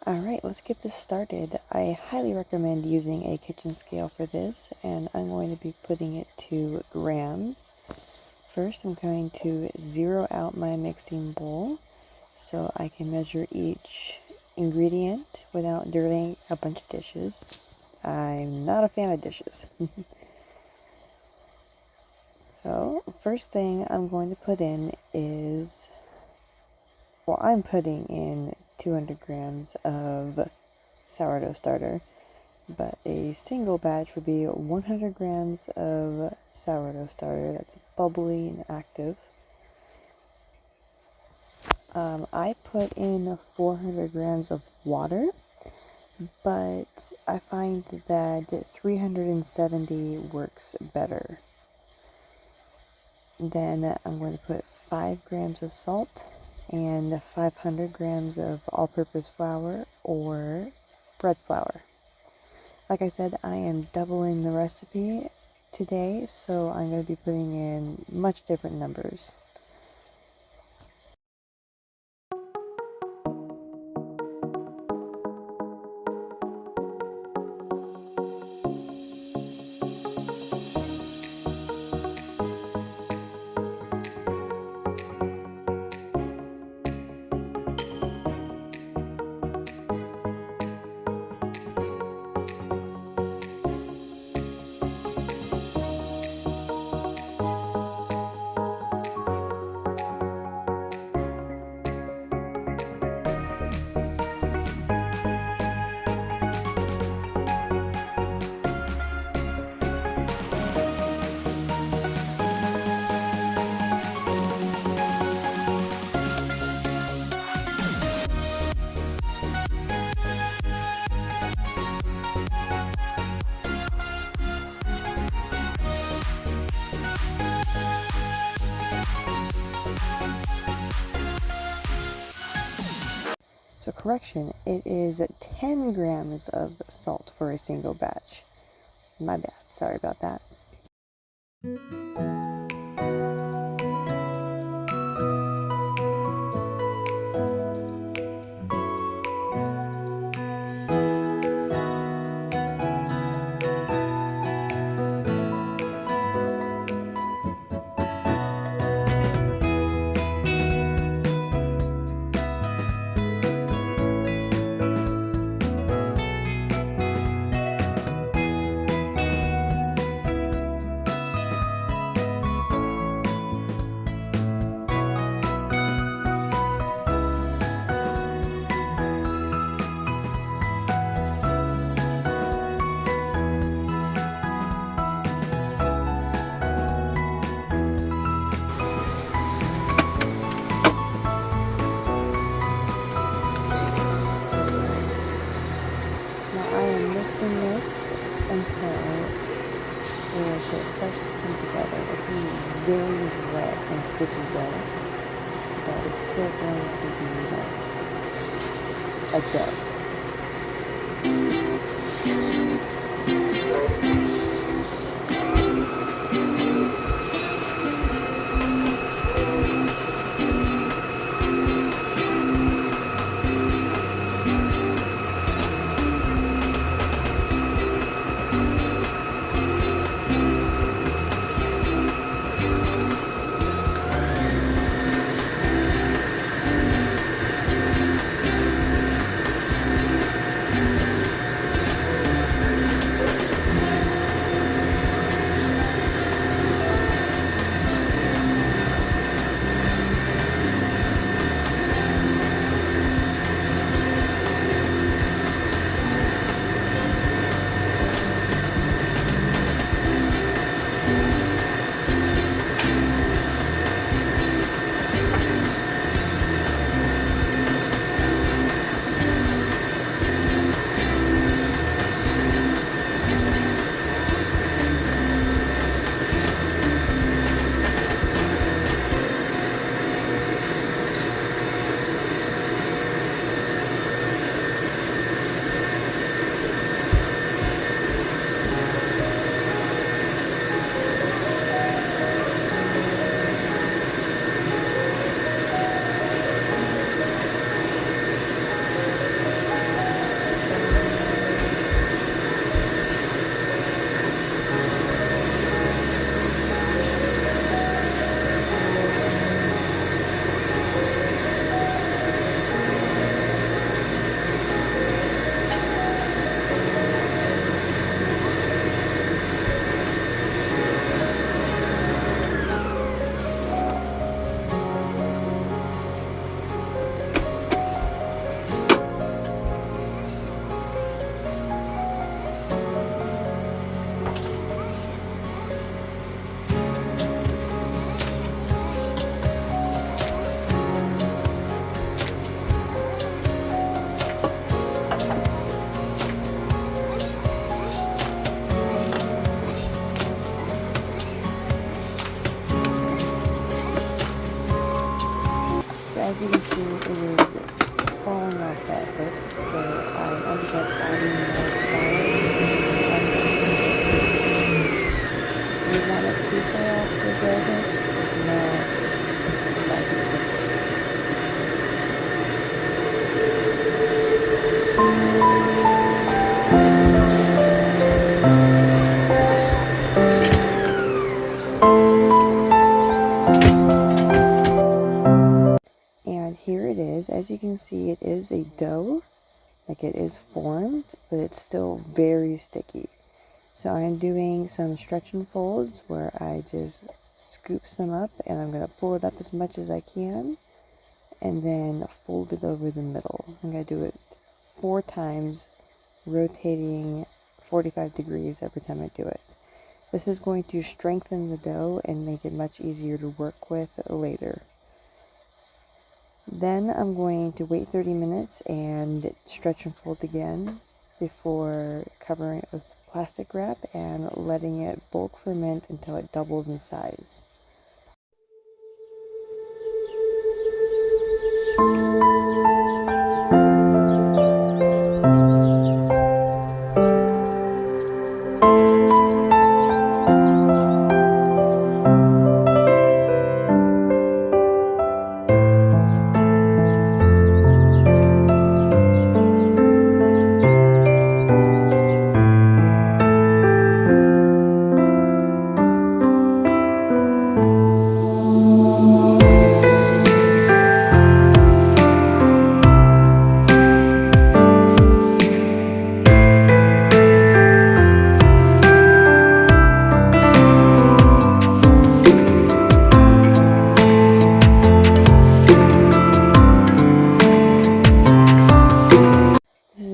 Alright, let's get this started. I highly recommend using a kitchen scale for this, and I'm going to be putting it to grams. First, I'm going to zero out my mixing bowl so I can measure each ingredient without dirtying a bunch of dishes. I'm not a fan of dishes. So, first thing I'm going to put in is, well, I'm putting in 200 grams of sourdough starter, but a single batch would be 100 grams of sourdough starter that's bubbly and active. I put in 400 grams of water, but I find that 370 works better. Then I'm going to put 5 grams of salt and 500 grams of all-purpose flour or bread flour. Like I said, I am doubling the recipe today, so I'm going to be putting in much different numbers. So correction, it is 10 grams of salt for a single batch. My bad, sorry about that. Mixing this until it starts to come together. It's going to be very wet and sticky dough, but it's still going to be like a dough. as you can see, it is falling off that hook, so I ended up adding more flour. We want it to fall off the dough hook, if not, like it's And here it is. As you can see, it is a dough, like it is formed, but it's still very sticky. So I'm doing some stretch and folds where I just scoop some up and I'm going to pull it up as much as I can and then fold it over the middle. I'm going to do it 4 times, rotating 45 degrees every time I do it. This is going to strengthen the dough and make it much easier to work with later. Then I'm going to wait 30 minutes and stretch and fold again before covering it with plastic wrap and letting it bulk ferment until it doubles in size.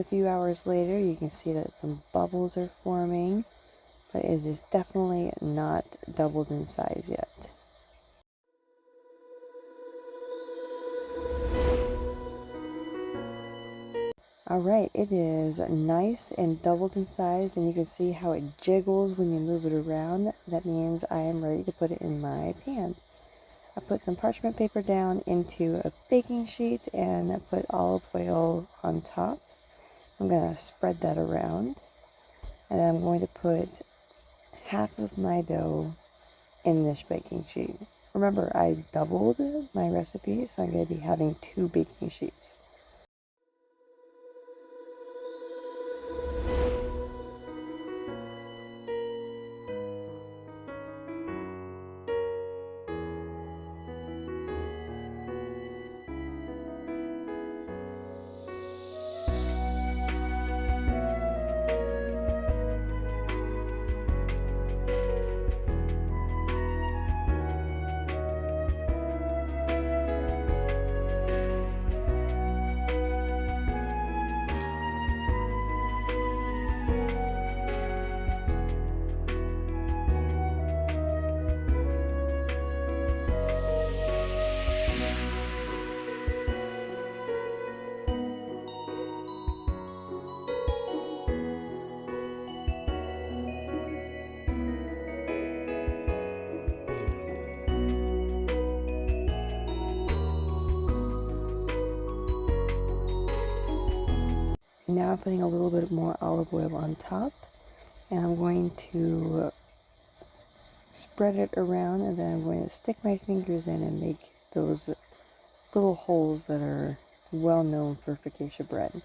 A few hours later, you can see that some bubbles are forming, but it is definitely not doubled in size yet. Alright, it is nice and doubled in size, and you can see how it jiggles when you move it around. That means I am ready to put it in my pan. I put some parchment paper down into a baking sheet and I put olive oil on top. I'm going to spread that around, and I'm going to put half of my dough in this baking sheet. Remember, I doubled my recipe, so I'm going to be having 2 baking sheets. Now I'm putting a little bit more olive oil on top, and I'm going to spread it around, and then I'm going to stick my fingers in and make those little holes that are well known for focaccia bread.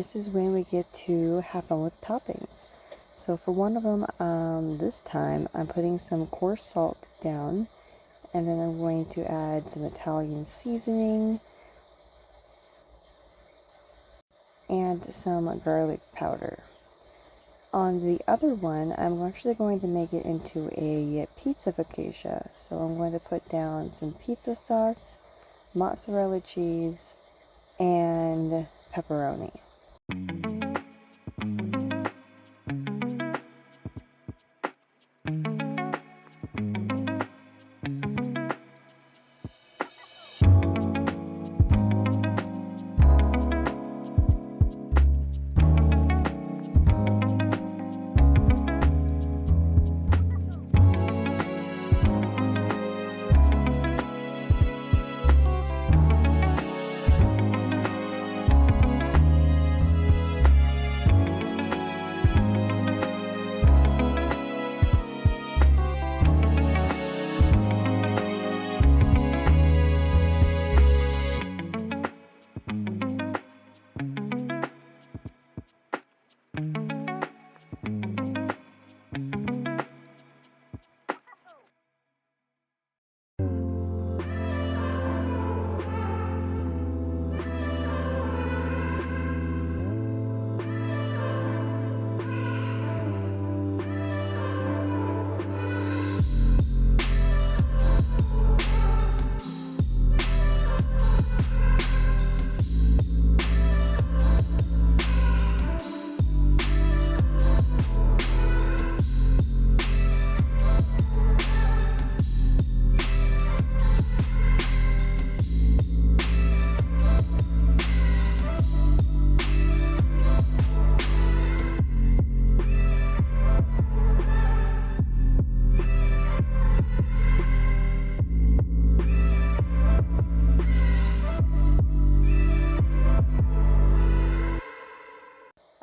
this is when we get to have fun with toppings. So for one of them, this time I'm putting some coarse salt down, and then I'm going to add some Italian seasoning and some garlic powder. On the other one, I'm actually going to make it into a pizza focaccia. So I'm going to put down some pizza sauce, mozzarella cheese, and pepperoni.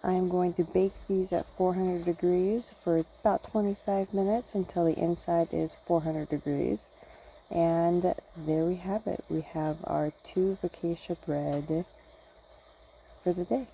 I'm going to bake these at 400 degrees for about 25 minutes until the inside is 400 degrees. And there we have it. We have our 2 focaccia bread for the day.